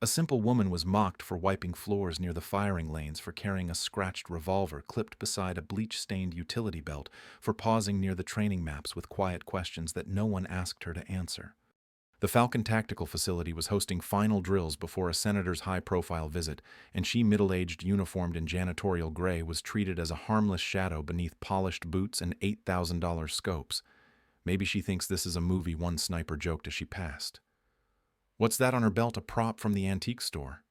A simple woman was mocked for wiping floors near the firing lanes, for carrying a scratched revolver clipped beside a bleach-stained utility belt, for pausing near the training maps with quiet questions that no one asked her to answer. The Falcon Tactical Facility was hosting final drills before a senator's high-profile visit, and she, middle-aged, uniformed in janitorial gray, was treated as a harmless shadow beneath polished boots and $8,000 scopes. Maybe she thinks this is a movie, one sniper joked as she passed. What's that on her belt? A prop from the antique store?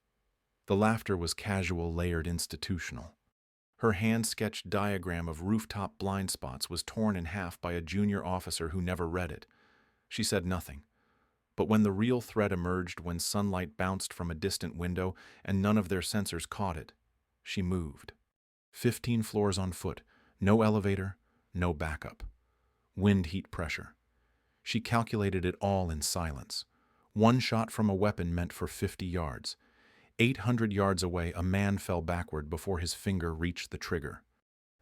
The laughter was casual, layered, institutional. Her hand-sketched diagram of rooftop blind spots was torn in half by a junior officer who never read it. She said nothing. But when the real threat emerged, when sunlight bounced from a distant window and none of their sensors caught it, she moved. 15 floors on foot, no elevator, no backup. Wind, heat, pressure. She calculated it all in silence. One shot from a weapon meant for 50 yards. 800 yards away, a man fell backward before his finger reached the trigger.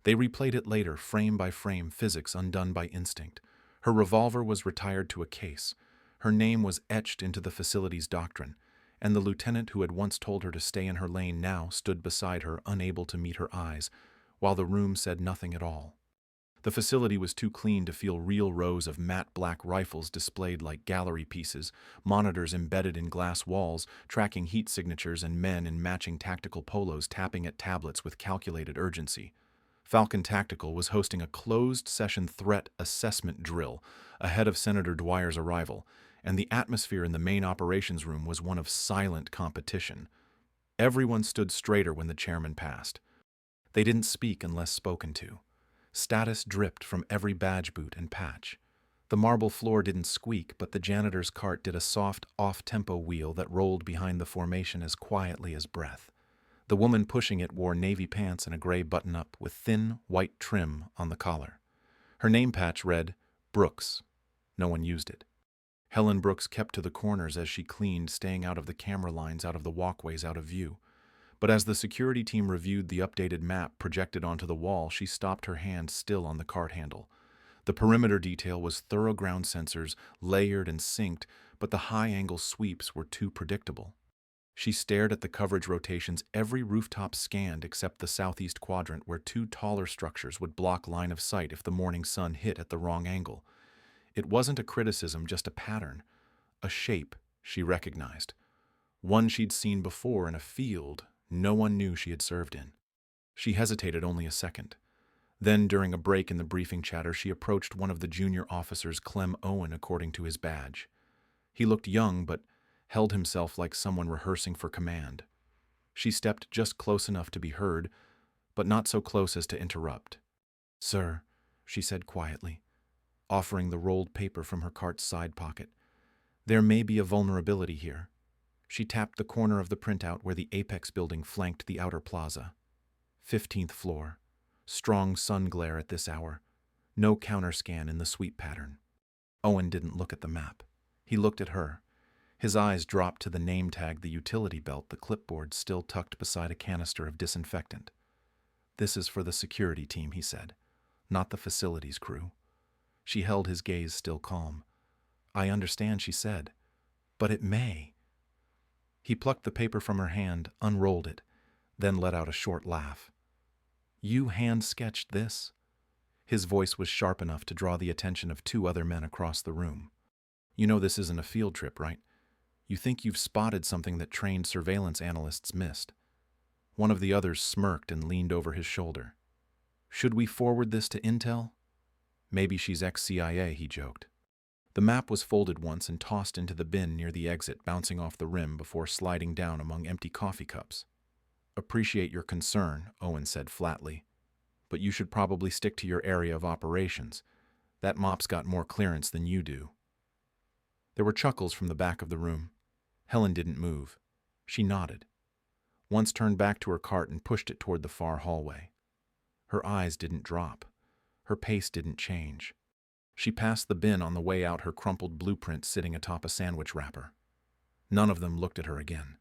They replayed it later, frame by frame, physics undone by instinct. Her revolver was retired to a case. Her name was etched into the facility's doctrine, and the lieutenant who had once told her to stay in her lane now stood beside her, unable to meet her eyes, while the room said nothing at all. The facility was too clean to feel real. Rows of matte black rifles displayed like gallery pieces, monitors embedded in glass walls, tracking heat signatures, and men in matching tactical polos tapping at tablets with calculated urgency. Falcon Tactical was hosting a closed-session threat assessment drill ahead of Senator Dwyer's arrival, and the atmosphere in the main operations room was one of silent competition. Everyone stood straighter when the chairman passed. They didn't speak unless spoken to. Status dripped from every badge boot and patch. The marble floor didn't squeak, but the janitor's cart did a soft, off-tempo wheel that rolled behind the formation as quietly as breath. The woman pushing it wore navy pants and a gray button-up with thin, white trim on the collar. Her name patch read, Brooks. No one used it. Helen Brooks kept to the corners as she cleaned, staying out of the camera lines, out of the walkways, out of view. But as the security team reviewed the updated map projected onto the wall, she stopped, her hand still on the cart handle. The perimeter detail was thorough, ground sensors, layered and synced, but the high-angle sweeps were too predictable. She stared at the coverage rotations, every rooftop scanned except the southeast quadrant, where two taller structures would block line of sight if the morning sun hit at the wrong angle. It wasn't a criticism, just a pattern, a shape she recognized. One she'd seen before in a field no one knew she had served in. She hesitated only a second. Then, during a break in the briefing chatter, she approached one of the junior officers, Clem Owen, according to his badge. He looked young, but held himself like someone rehearsing for command. She stepped just close enough to be heard, but not so close as to interrupt. "Sir," she said quietly, offering the rolled paper from her cart's side pocket, "there may be a vulnerability here." She tapped the corner of the printout where the Apex building flanked the outer plaza. 15th floor. Strong sun glare at this hour. No counterscan in the sweep pattern. Owen didn't look at the map. He looked at her. His eyes dropped to the name tag, the utility belt, the clipboard still tucked beside a canister of disinfectant. "This is for the security team," he said, "not the facilities crew." She held his gaze, still calm. "I understand," she said, "but it may." He plucked the paper from her hand, unrolled it, then let out a short laugh. "You hand-sketched this?" His voice was sharp enough to draw the attention of two other men across the room. "You know this isn't a field trip, right? You think you've spotted something that trained surveillance analysts missed." One of the others smirked and leaned over his shoulder. "Should we forward this to Intel?" "Maybe she's ex-CIA," he joked. The map was folded once and tossed into the bin near the exit, bouncing off the rim before sliding down among empty coffee cups. "Appreciate your concern," Owen said flatly, "but you should probably stick to your area of operations. That mop's got more clearance than you do." There were chuckles from the back of the room. Helen didn't move. She nodded. Once turned back to her cart and pushed it toward the far hallway. Her eyes didn't drop. Her pace didn't change. She passed the bin on the way out, her crumpled blueprint sitting atop a sandwich wrapper. None of them looked at her again.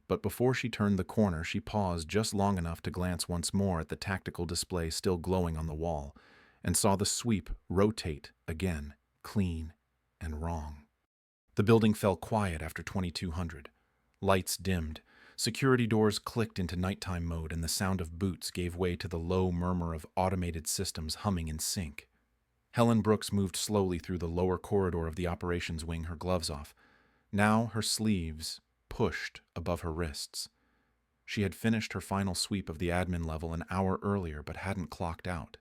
But before she turned the corner, she paused just long enough to glance once more at the tactical display still glowing on the wall, and saw the sweep rotate again, clean and wrong. The building fell quiet after 2200. Lights dimmed. Security doors clicked into nighttime mode, and the sound of boots gave way to the low murmur of automated systems humming in sync. Helen Brooks moved slowly through the lower corridor of the operations wing, her gloves off. Now her sleeves pushed above her wrists. She had finished her final sweep of the admin level an hour earlier but hadn't clocked out.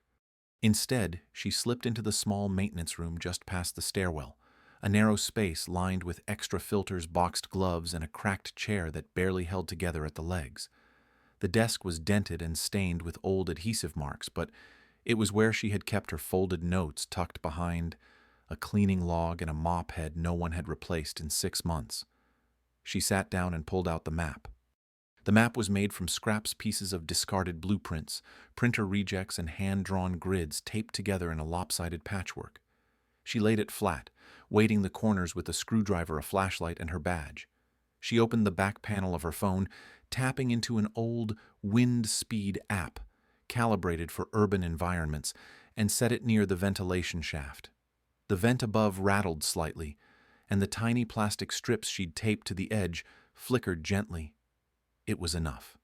Instead, she slipped into the small maintenance room just past the stairwell, a narrow space lined with extra filters, boxed gloves, and a cracked chair that barely held together at the legs. The desk was dented and stained with old adhesive marks, but it was where she had kept her folded notes tucked behind a cleaning log and a mop head no one had replaced in 6 months. She sat down and pulled out the map. The map was made from scraps pieces of discarded blueprints, printer rejects, and hand-drawn grids taped together in a lopsided patchwork. She laid it flat, weighting the corners with a screwdriver, a flashlight, and her badge. She opened the back panel of her phone, tapping into an old wind speed app, calibrated for urban environments, and set it near the ventilation shaft. The vent above rattled slightly, and the tiny plastic strips she'd taped to the edge flickered gently. It was enough.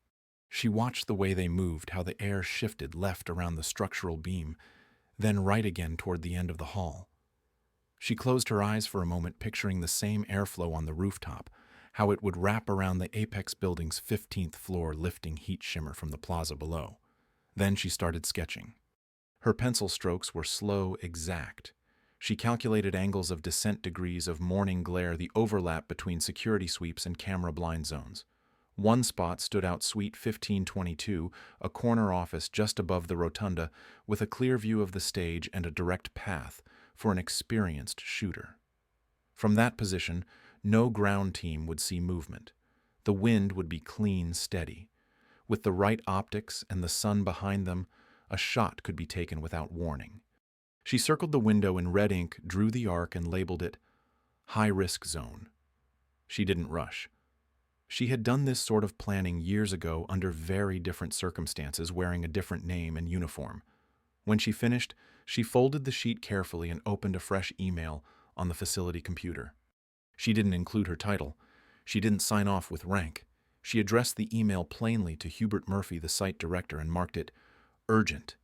She watched the way they moved, how the air shifted left around the structural beam, then right again toward the end of the hall. She closed her eyes for a moment, picturing the same airflow on the rooftop, how it would wrap around the apex building's 15th floor, lifting heat shimmer from the plaza below. Then she started sketching. Her pencil strokes were slow, exact. She calculated angles of descent, degrees of morning glare, the overlap between security sweeps and camera blind zones. One spot stood out, Suite 1522, a corner office just above the rotunda, with a clear view of the stage and a direct path for an experienced shooter. From that position, no ground team would see movement. The wind would be clean, steady. With the right optics and the sun behind them, a shot could be taken without warning. She circled the window in red ink, drew the arc, and labeled it high-risk zone. She didn't rush. She had done this sort of planning years ago under very different circumstances, wearing a different name and uniform. When she finished, she folded the sheet carefully and opened a fresh email on the facility computer. She didn't include her title. She didn't sign off with rank. She addressed the email plainly to Hubert Murphy, the site director, and marked it urgent,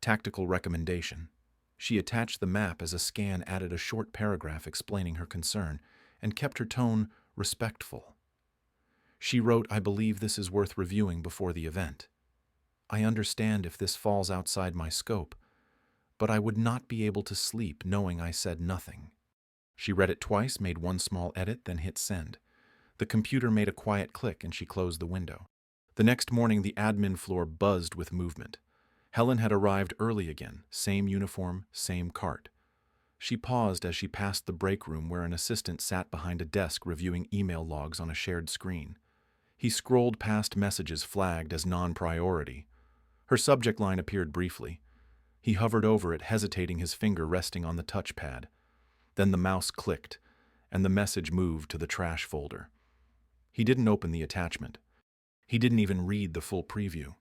tactical recommendation. She attached the map as a scan, added a short paragraph explaining her concern, and kept her tone respectful. She wrote, "I believe this is worth reviewing before the event. I understand if this falls outside my scope, but I would not be able to sleep knowing I said nothing." She read it twice, made one small edit, then hit send. The computer made a quiet click and she closed the window. The next morning, the admin floor buzzed with movement. Helen had arrived early again, same uniform, same cart. She paused as she passed the break room where an assistant sat behind a desk reviewing email logs on a shared screen. He scrolled past messages flagged as non-priority. Her subject line appeared briefly. He hovered over it, hesitating, his finger resting on the touchpad. Then the mouse clicked, and the message moved to the trash folder. He didn't open the attachment. He didn't even read the full preview.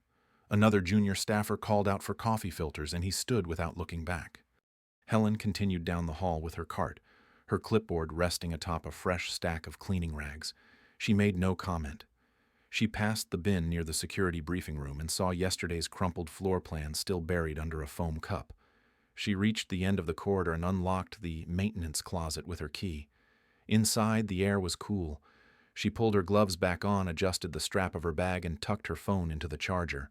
Another junior staffer called out for coffee filters, and he stood without looking back. Helen continued down the hall with her cart, her clipboard resting atop a fresh stack of cleaning rags. She made no comment. She passed the bin near the security briefing room and saw yesterday's crumpled floor plan still buried under a foam cup. She reached the end of the corridor and unlocked the maintenance closet with her key. Inside, the air was cool. She pulled her gloves back on, adjusted the strap of her bag, and tucked her phone into the charger.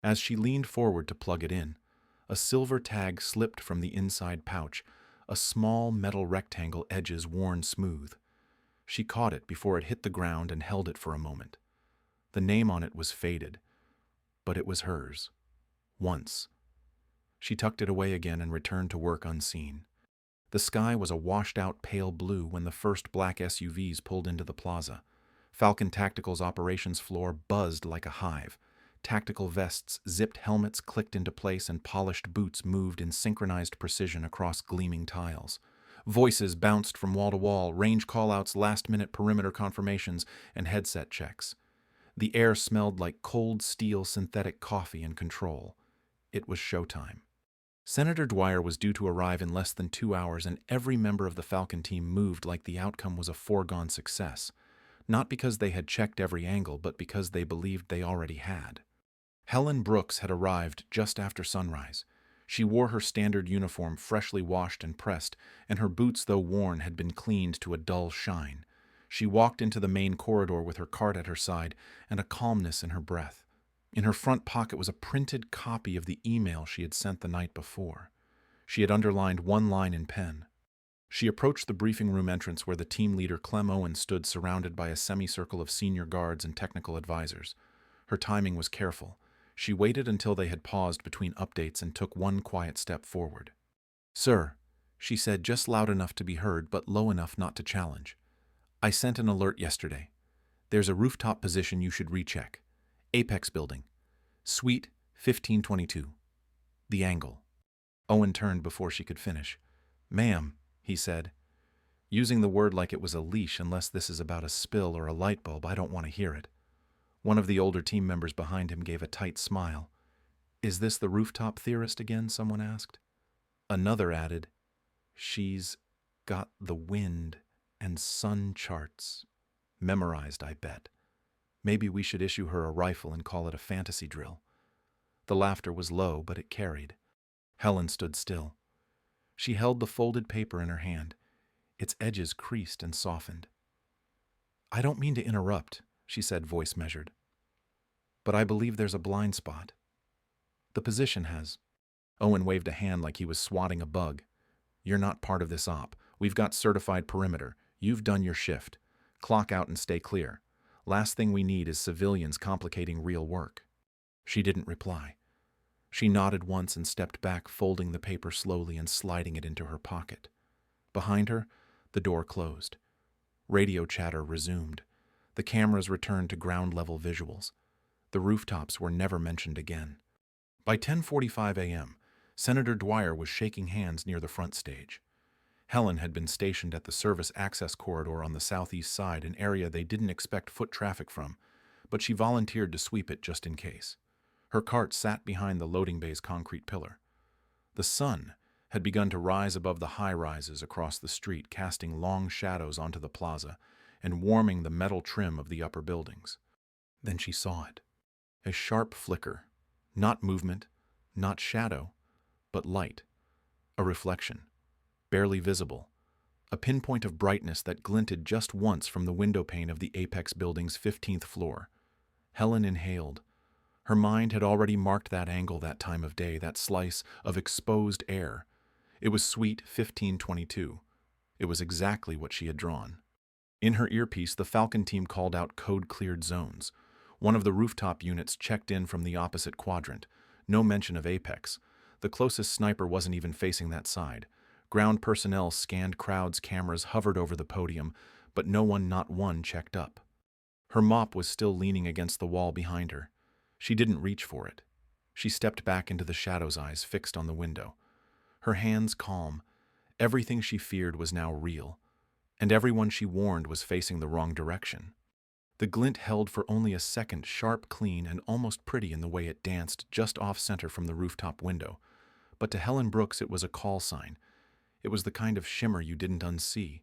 As she leaned forward to plug it in, a silver tag slipped from the inside pouch, a small metal rectangle, edges worn smooth. She caught it before it hit the ground and held it for a moment. The name on it was faded, but it was hers. Once. She tucked it away again and returned to work unseen. The sky was a washed-out pale blue when the first black SUVs pulled into the plaza. Falcon Tactical's operations floor buzzed like a hive. Tactical vests, zipped helmets clicked into place, and polished boots moved in synchronized precision across gleaming tiles. Voices bounced from wall to wall, range callouts, last-minute perimeter confirmations, and headset checks. The air smelled like cold steel, synthetic coffee, and control. It was showtime. Senator Dwyer was due to arrive in less than 2 hours, and every member of the Falcon team moved like the outcome was a foregone success. not because they had checked every angle, but because they believed they already had. Helen Brooks had arrived just after sunrise. She wore her standard uniform, freshly washed and pressed, and her boots, though worn, had been cleaned to a dull shine. She walked into the main corridor with her cart at her side and a calmness in her breath. In her front pocket was a printed copy of the email she had sent the night before. She had underlined one line in pen. She approached the briefing room entrance where the team leader Clem Owen stood surrounded by a semicircle of senior guards and technical advisors. Her timing was careful. She waited until they had paused between updates and took one quiet step forward. "Sir," she said, just loud enough to be heard but low enough not to challenge. "I sent an alert yesterday. There's a rooftop position you should recheck. Apex building. Suite 1522. The angle." Owen turned before she could finish. "Ma'am," he said, using the word like it was a leash. "Unless this is about a spill or a light bulb, I don't want to hear it." One of the older team members behind him gave a tight smile. "Is this the rooftop theorist again?" someone asked. Another added, "She's got the wind and sun charts memorized, I bet. Maybe we should issue her a rifle and call it a fantasy drill." The laughter was low, but it carried. Helen stood still. She held the folded paper in her hand, its edges creased and softened. "I don't mean to interrupt," she said, voice measured, "but I believe there's a blind spot. The position has—" Owen waved a hand like he was swatting a bug. "You're not part of this op. We've got certified perimeter. You've done your shift. Clock out and stay clear. Last thing we need is civilians complicating real work." She didn't reply. She nodded once and stepped back, folding the paper slowly and sliding it into her pocket. Behind her, the door closed. Radio chatter resumed. The cameras returned to ground-level visuals. The rooftops were never mentioned again. By 10:45 a.m., Senator Dwyer was shaking hands near the front stage. Helen had been stationed at the service access corridor on the southeast side, an area they didn't expect foot traffic from, but she volunteered to sweep it just in case. Her cart sat behind the loading bay's concrete pillar. The sun had begun to rise above the high-rises across the street, casting long shadows onto the plaza and warming the metal trim of the upper buildings. Then she saw it. A sharp flicker. Not movement, not shadow, but light. A reflection. Barely visible. A pinpoint of brightness that glinted just once from the window pane of the Apex building's 15th floor. Helen inhaled. Her mind had already marked that angle, that time of day, that slice of exposed air. It was Suite 1522. It was exactly what she had drawn. In her earpiece, the Falcon team called out code-cleared zones. One of the rooftop units checked in from the opposite quadrant. No mention of Apex. The closest sniper wasn't even facing that side. Ground personnel scanned crowds, cameras hovered over the podium, but no one, not one, checked up. Her mop was still leaning against the wall behind her. She didn't reach for it. She stepped back into the shadows, eyes fixed on the window. Her hands calm. Everything she feared was now real, and everyone she warned was facing the wrong direction. The glint held for only a second, sharp, clean, and almost pretty in the way it danced just off-center from the rooftop window. But to Helen Brooks it was a call sign. It was the kind of shimmer you didn't unsee.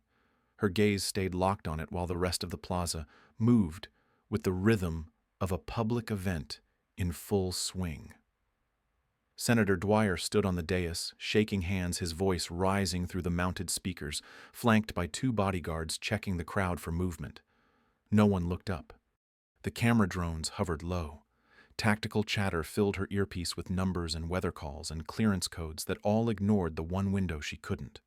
Her gaze stayed locked on it while the rest of the plaza moved with the rhythm of a public event in full swing. Senator Dwyer stood on the dais, shaking hands, his voice rising through the mounted speakers, flanked by 2 bodyguards checking the crowd for movement. No one looked up. The camera drones hovered low. Tactical chatter filled her earpiece with numbers and weather calls and clearance codes that all ignored the one window she couldn't.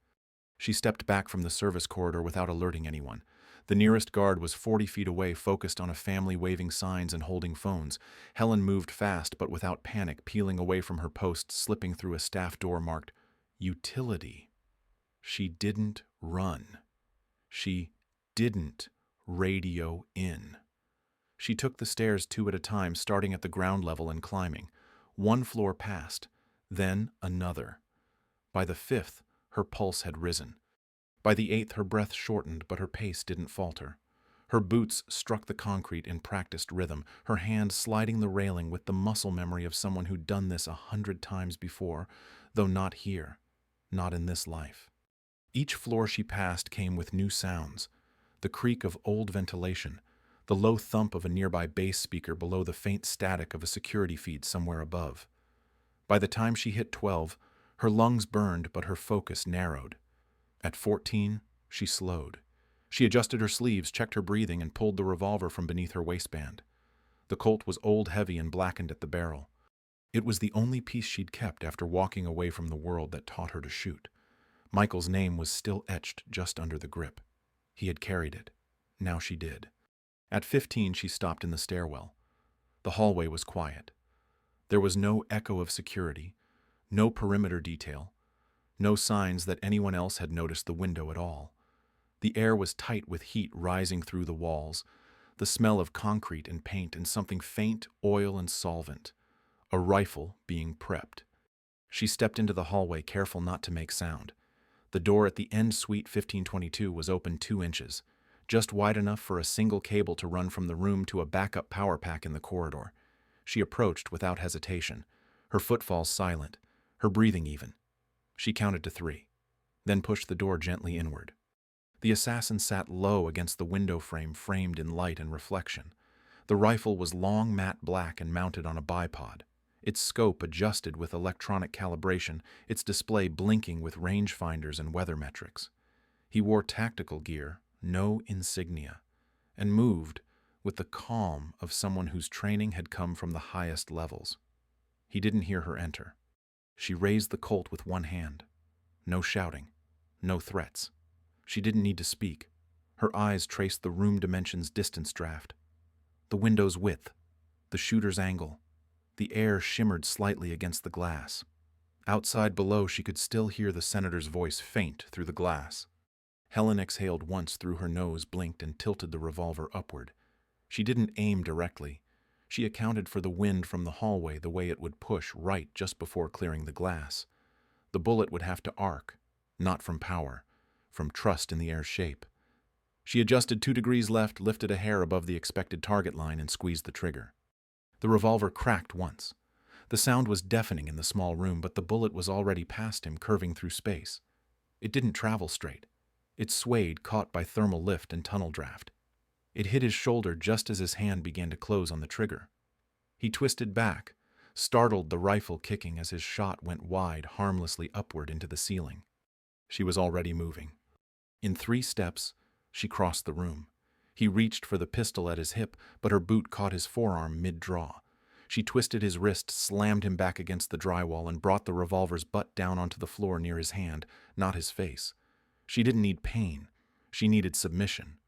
She stepped back from the service corridor without alerting anyone. The nearest guard was 40 feet away, focused on a family waving signs and holding phones. Helen moved fast, but without panic, peeling away from her post, slipping through a staff door marked Utility. She didn't run. She didn't radio in. She took the stairs 2 at a time, starting at the ground level and climbing. 1 floor passed, then another. By the 5th, her pulse had risen. By the 8th, her breath shortened, but her pace didn't falter. Her boots struck the concrete in practiced rhythm, her hand sliding the railing with the muscle memory of someone who'd done this 100 times before, though not here, not in this life. Each floor she passed came with new sounds. The creak of old ventilation, the low thump of a nearby bass speaker below the faint static of a security feed somewhere above. By the time she hit 12, her lungs burned, but her focus narrowed. At 14, she slowed. She adjusted her sleeves, checked her breathing, and pulled the revolver from beneath her waistband. The Colt was old, heavy, and blackened at the barrel. It was the only piece she'd kept after walking away from the world that taught her to shoot. Michael's name was still etched just under the grip. He had carried it. Now she did. At 15, she stopped in the stairwell. The hallway was quiet. There was no echo of security, no perimeter detail, no signs that anyone else had noticed the window at all. The air was tight with heat rising through the walls, the smell of concrete and paint and something faint, oil and solvent. A rifle being prepped. She stepped into the hallway, careful not to make sound. The door at the end suite 1522 was open 2 inches, just wide enough for a single cable to run from the room to a backup power pack in the corridor. She approached without hesitation, her footfalls silent, her breathing even. She counted to 3, then pushed the door gently inward. The assassin sat low against the window frame framed in light and reflection. The rifle was long, matte black and mounted on a bipod, its scope adjusted with electronic calibration, its display blinking with rangefinders and weather metrics. He wore tactical gear, no insignia, and moved with the calm of someone whose training had come from the highest levels. He didn't hear her enter. She raised the Colt with one hand. No shouting, no threats. She didn't need to speak. Her eyes traced the room dimensions distance draft. The window's width, the shooter's angle. The air shimmered slightly against the glass. Outside below, she could still hear the senator's voice faint through the glass. Helen exhaled once through her nose, blinked, and tilted the revolver upward. She didn't aim directly. She accounted for the wind from the hallway the way it would push right just before clearing the glass. The bullet would have to arc, not from power, from trust in the air's shape. She adjusted 2 degrees left, lifted a hair above the expected target line, and squeezed the trigger. The revolver cracked once. The sound was deafening in the small room, but the bullet was already past him, curving through space. It didn't travel straight. It swayed, caught by thermal lift and tunnel draft. It hit his shoulder just as his hand began to close on the trigger. He twisted back, startled, the rifle kicking as his shot went wide, harmlessly upward into the ceiling. She was already moving. In 3 steps, she crossed the room. He reached for the pistol at his hip, but her boot caught his forearm mid-draw. She twisted his wrist, slammed him back against the drywall, and brought the revolver's butt down onto the floor near his hand, not his face. She didn't need pain. She needed submission.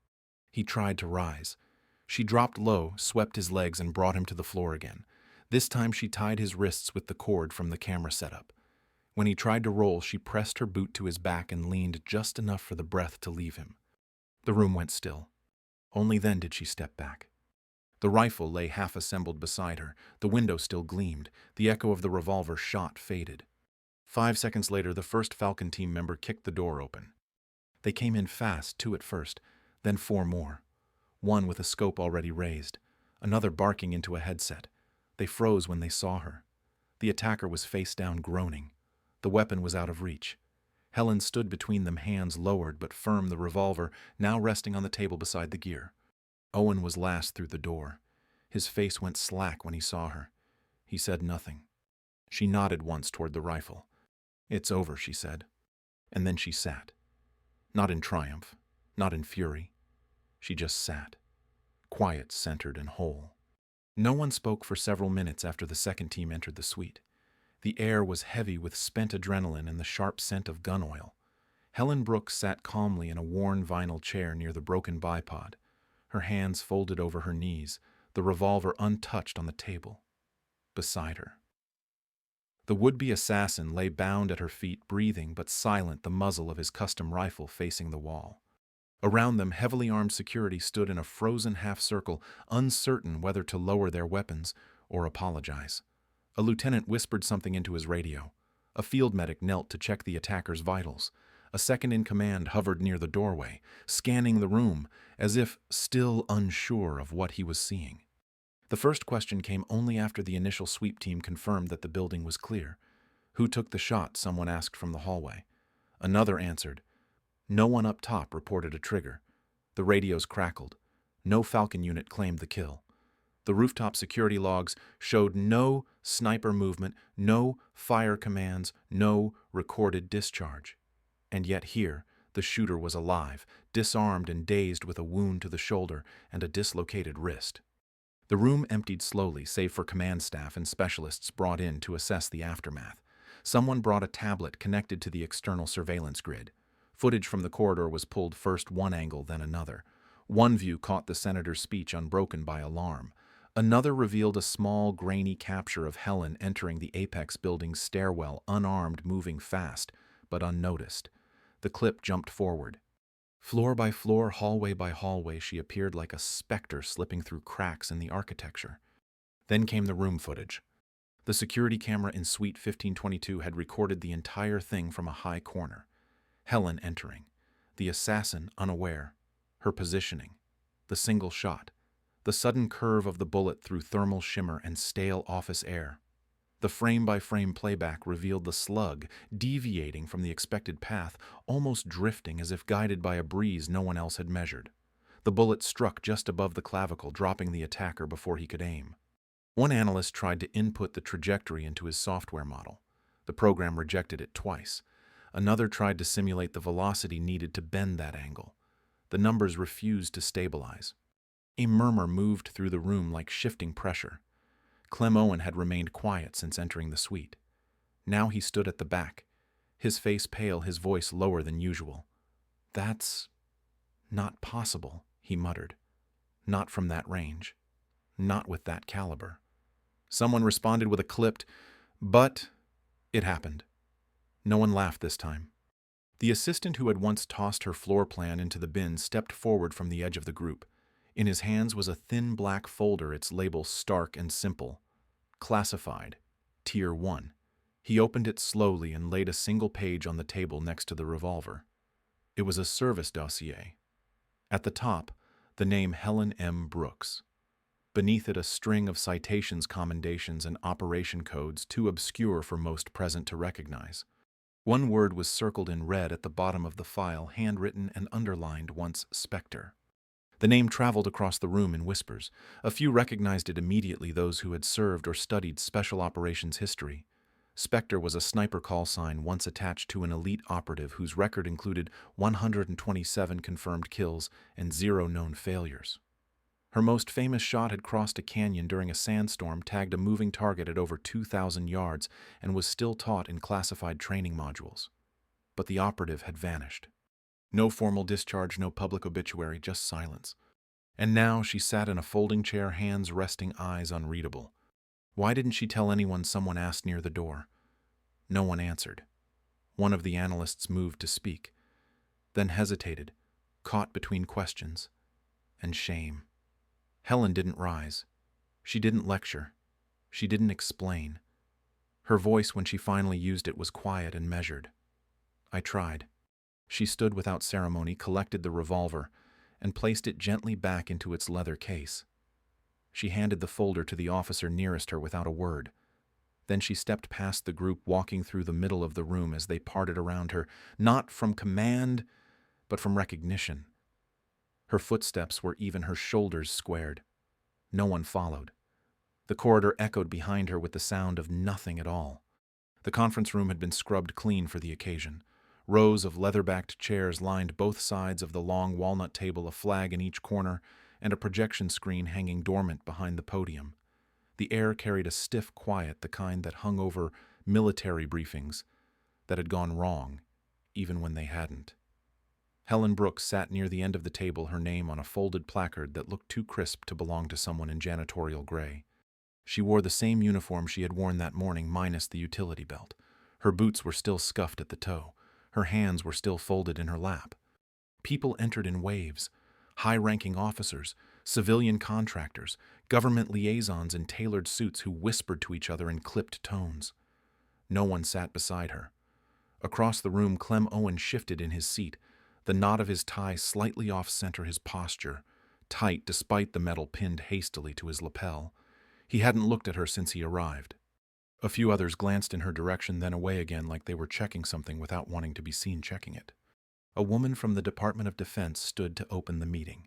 He tried to rise. She dropped low, swept his legs, and brought him to the floor again. This time she tied his wrists with the cord from the camera setup. When he tried to roll, she pressed her boot to his back and leaned just enough for the breath to leave him. The room went still. Only then did she step back. The rifle lay half-assembled beside her. The window still gleamed. The echo of the revolver shot faded. 5 seconds later, the first Falcon team member kicked the door open. They came in fast, 2 at first, then 4 more. One with a scope already raised, another barking into a headset. They froze when they saw her. The attacker was face down, groaning. The weapon was out of reach. Helen stood between them, hands lowered but firm, the revolver now resting on the table beside the gear. Owen was last through the door. His face went slack when he saw her. He said nothing. She nodded once toward the rifle. "It's over," she said. And then she sat. Not in triumph, not in fury. She just sat, quiet, centered, and whole. No one spoke for several minutes after the second team entered the suite. The air was heavy with spent adrenaline and the sharp scent of gun oil. Helen Brooks sat calmly in a worn vinyl chair near the broken bipod, her hands folded over her knees, the revolver untouched on the table. Beside her, the would-be assassin lay bound at her feet, breathing but silent, the muzzle of his custom rifle facing the wall. Around them, heavily armed security stood in a frozen half-circle, uncertain whether to lower their weapons or apologize. A lieutenant whispered something into his radio. A field medic knelt to check the attacker's vitals. A second-in-command hovered near the doorway, scanning the room, as if still unsure of what he was seeing. The first question came only after the initial sweep team confirmed that the building was clear. "Who took the shot?" someone asked from the hallway. Another answered. No one up top reported a trigger. The radios crackled. No Falcon unit claimed the kill. The rooftop security logs showed no sniper movement, no fire commands, no recorded discharge. And yet here, the shooter was alive, disarmed and dazed with a wound to the shoulder and a dislocated wrist. The room emptied slowly, save for command staff and specialists brought in to assess the aftermath. Someone brought a tablet connected to the external surveillance grid. Footage from the corridor was pulled first one angle, then another. One view caught the senator's speech unbroken by alarm. Another revealed a small, grainy capture of Helen entering the Apex building's stairwell, unarmed, moving fast, but unnoticed. The clip jumped forward. Floor by floor, hallway by hallway, she appeared like a spectre slipping through cracks in the architecture. Then came the room footage. The security camera in Suite 1522 had recorded the entire thing from a high corner. Helen entering, the assassin unaware, her positioning, the single shot, the sudden curve of the bullet through thermal shimmer and stale office air. The frame-by-frame playback revealed the slug, deviating from the expected path, almost drifting as if guided by a breeze no one else had measured. The bullet struck just above the clavicle, dropping the attacker before he could aim. One analyst tried to input the trajectory into his software model. The program rejected it twice. Another tried to simulate the velocity needed to bend that angle. The numbers refused to stabilize. A murmur moved through the room like shifting pressure. Clem Owen had remained quiet since entering the suite. Now he stood at the back, his face pale, his voice lower than usual. "That's not possible," he muttered. "Not from that range. Not with that caliber." Someone responded with a clipped, "But it happened." No one laughed this time. The assistant who had once tossed her floor plan into the bin stepped forward from the edge of the group. In his hands was a thin black folder, its label stark and simple. Classified. Tier 1. He opened it slowly and laid a single page on the table next to the revolver. It was a service dossier. At the top, the name Helen M. Brooks. Beneath it, a string of citations, commendations, and operation codes too obscure for most present to recognize. One word was circled in red at the bottom of the file, handwritten and underlined once Spectre. The name traveled across the room in whispers. A few recognized it immediately, those who had served or studied special operations history. Spectre was a sniper call sign once attached to an elite operative whose record included 127 confirmed kills and 0 known failures. Her most famous shot had crossed a canyon during a sandstorm, tagged a moving target at over 2,000 yards, and was still taught in classified training modules. But the operative had vanished. No formal discharge, no public obituary, just silence. And now she sat in a folding chair, hands resting, eyes unreadable. Why didn't she tell anyone? Someone asked near the door. No one answered. One of the analysts moved to speak, then hesitated, caught between questions and shame. Helen didn't rise. She didn't lecture. She didn't explain. Her voice, when she finally used it, was quiet and measured. "I tried." She stood without ceremony, collected the revolver, and placed it gently back into its leather case. She handed the folder to the officer nearest her without a word. Then she stepped past the group, walking through the middle of the room as they parted around her, not from command, but from recognition. Her footsteps were even, her shoulders squared. No one followed. The corridor echoed behind her with the sound of nothing at all. The conference room had been scrubbed clean for the occasion. Rows of leather-backed chairs lined both sides of the long walnut table, a flag in each corner, and a projection screen hanging dormant behind the podium. The air carried a stiff quiet, the kind that hung over military briefings that had gone wrong, even when they hadn't. Helen Brooks sat near the end of the table, her name on a folded placard that looked too crisp to belong to someone in janitorial gray. She wore the same uniform she had worn that morning, minus the utility belt. Her boots were still scuffed at the toe. Her hands were still folded in her lap. People entered in waves. High-ranking officers, civilian contractors, government liaisons in tailored suits who whispered to each other in clipped tones. No one sat beside her. Across the room, Clem Owen shifted in his seat, the knot of his tie slightly off-center, his posture tight despite the metal pinned hastily to his lapel. He hadn't looked at her since he arrived. A few others glanced in her direction, then away again, like they were checking something without wanting to be seen checking it. A woman from the Department of Defense stood to open the meeting.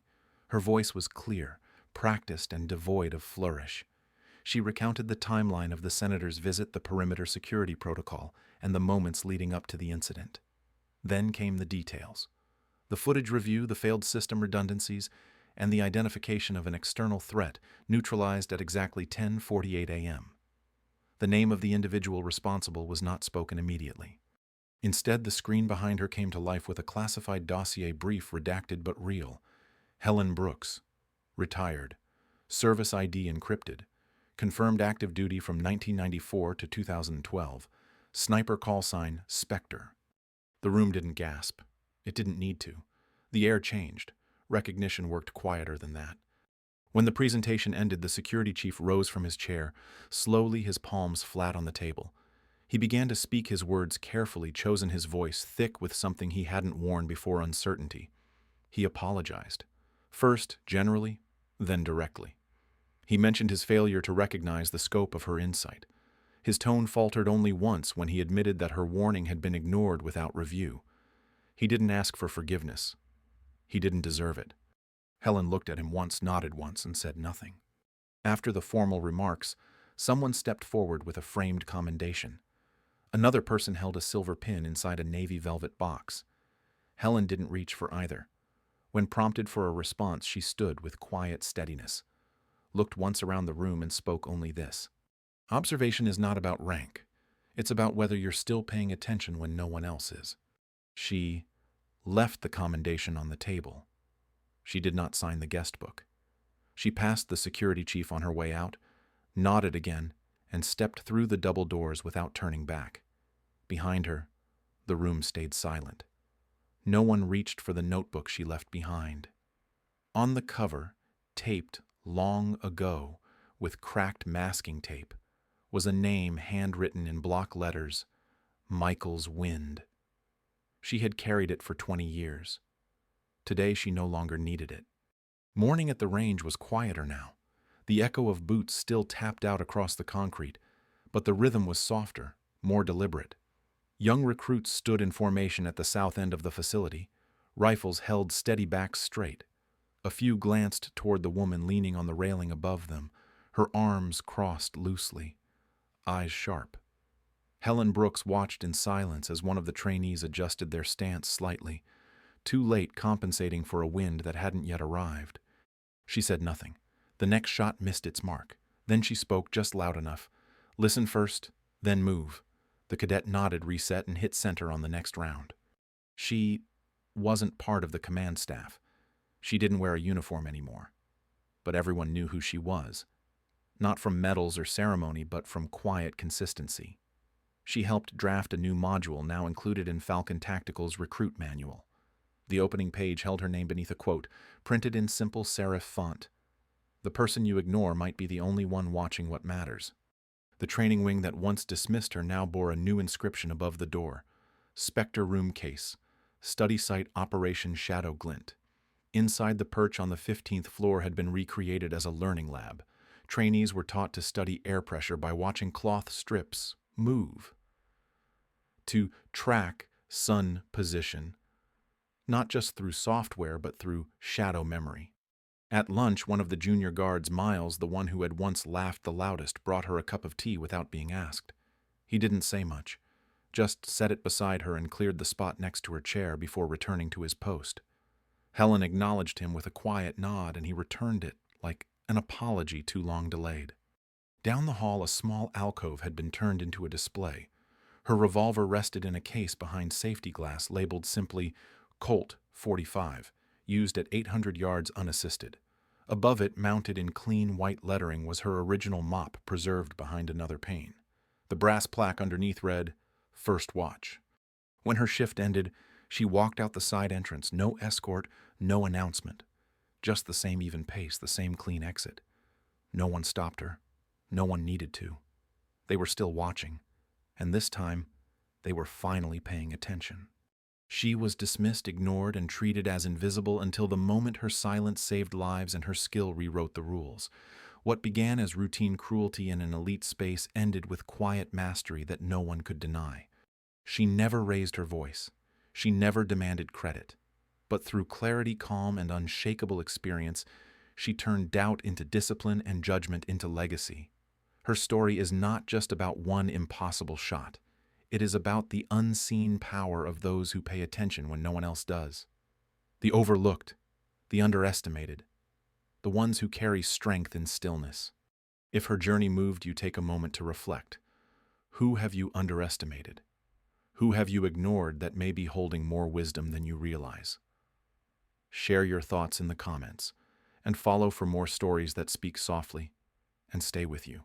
Her voice was clear, practiced, and devoid of flourish. She recounted the timeline of the senator's visit, the perimeter security protocol, and the moments leading up to the incident. Then came the details. The footage review, the failed system redundancies, and the identification of an external threat neutralized at exactly 10:48 a.m. The name of the individual responsible was not spoken immediately. Instead, the screen behind her came to life with a classified dossier brief, redacted but real. Helen Brooks, retired, service ID encrypted, confirmed active duty from 1994 to 2012, sniper call sign Spectre. The room didn't gasp. It didn't need to. The air changed. Recognition worked quieter than that. When the presentation ended, the security chief rose from his chair, slowly, his palms flat on the table. He began to speak his words carefully, chosen his voice thick with something he hadn't worn before: uncertainty. He apologized. First, generally, then directly. He mentioned his failure to recognize the scope of her insight. His tone faltered only once when he admitted that her warning had been ignored without review. He didn't ask for forgiveness. He didn't deserve it. Helen looked at him once, nodded once, and said nothing. After the formal remarks, someone stepped forward with a framed commendation. Another person held a silver pin inside a navy velvet box. Helen didn't reach for either. When prompted for a response, she stood with quiet steadiness, looked once around the room, and spoke only this: "Observation is not about rank. It's about whether you're still paying attention when no one else is." She left the commendation on the table. She did not sign the guest book. She passed the security chief on her way out, nodded again, and stepped through the double doors without turning back. Behind her, the room stayed silent. No one reached for the notebook she left behind. On the cover, taped long ago with cracked masking tape, was a name handwritten in block letters: Michael's Wind. She had carried it for 20 years. Today she no longer needed it. Morning at the range was quieter now. The echo of boots still tapped out across the concrete, but the rhythm was softer, more deliberate. Young recruits stood in formation at the south end of the facility, rifles held steady, backs straight. A few glanced toward the woman leaning on the railing above them, her arms crossed loosely, eyes sharp. Helen Brooks watched in silence as one of the trainees adjusted their stance slightly, too late compensating for a wind that hadn't yet arrived. She said nothing. The next shot missed its mark. Then she spoke just loud enough. "Listen first, then move." The cadet nodded, reset, and hit center on the next round. She wasn't part of the command staff. She didn't wear a uniform anymore. But everyone knew who she was. Not from medals or ceremony, but from quiet consistency. She helped draft a new module now included in Falcon Tactical's recruit manual. The opening page held her name beneath a quote, printed in simple serif font: "The person you ignore might be the only one watching what matters." The training wing that once dismissed her now bore a new inscription above the door: Spectre Room Case, Study Site Operation Shadow Glint. Inside, the perch on the 15th floor had been recreated as a learning lab. Trainees were taught to study air pressure by watching cloth strips move, to track sun position, not just through software but through shadow memory. At lunch, one of the junior guards, Miles, the one who had once laughed the loudest, brought her a cup of tea without being asked. He didn't say much, just set it beside her and cleared the spot next to her chair before returning to his post. Helen acknowledged him with a quiet nod, and he returned it like an apology too long delayed. Down the hall, a small alcove had been turned into a display. Her revolver rested in a case behind safety glass labeled simply Colt 45, used at 800 yards unassisted. Above it, mounted in clean white lettering, was her original mop preserved behind another pane. The brass plaque underneath read, "First Watch." When her shift ended, she walked out the side entrance, no escort, no announcement. Just the same even pace, the same clean exit. No one stopped her. No one needed to. They were still watching, and this time, they were finally paying attention. She was dismissed, ignored, and treated as invisible until the moment her silence saved lives and her skill rewrote the rules. What began as routine cruelty in an elite space ended with quiet mastery that no one could deny. She never raised her voice. She never demanded credit. but through clarity, calm, and unshakable experience, she turned doubt into discipline and judgment into legacy. Her story is not just about one impossible shot. It is about the unseen power of those who pay attention when no one else does. The overlooked, the underestimated, the ones who carry strength in stillness. If her journey moved you, take a moment to reflect. Who have you underestimated? Who have you ignored that may be holding more wisdom than you realize? Share your thoughts in the comments, and follow for more stories that speak softly and stay with you.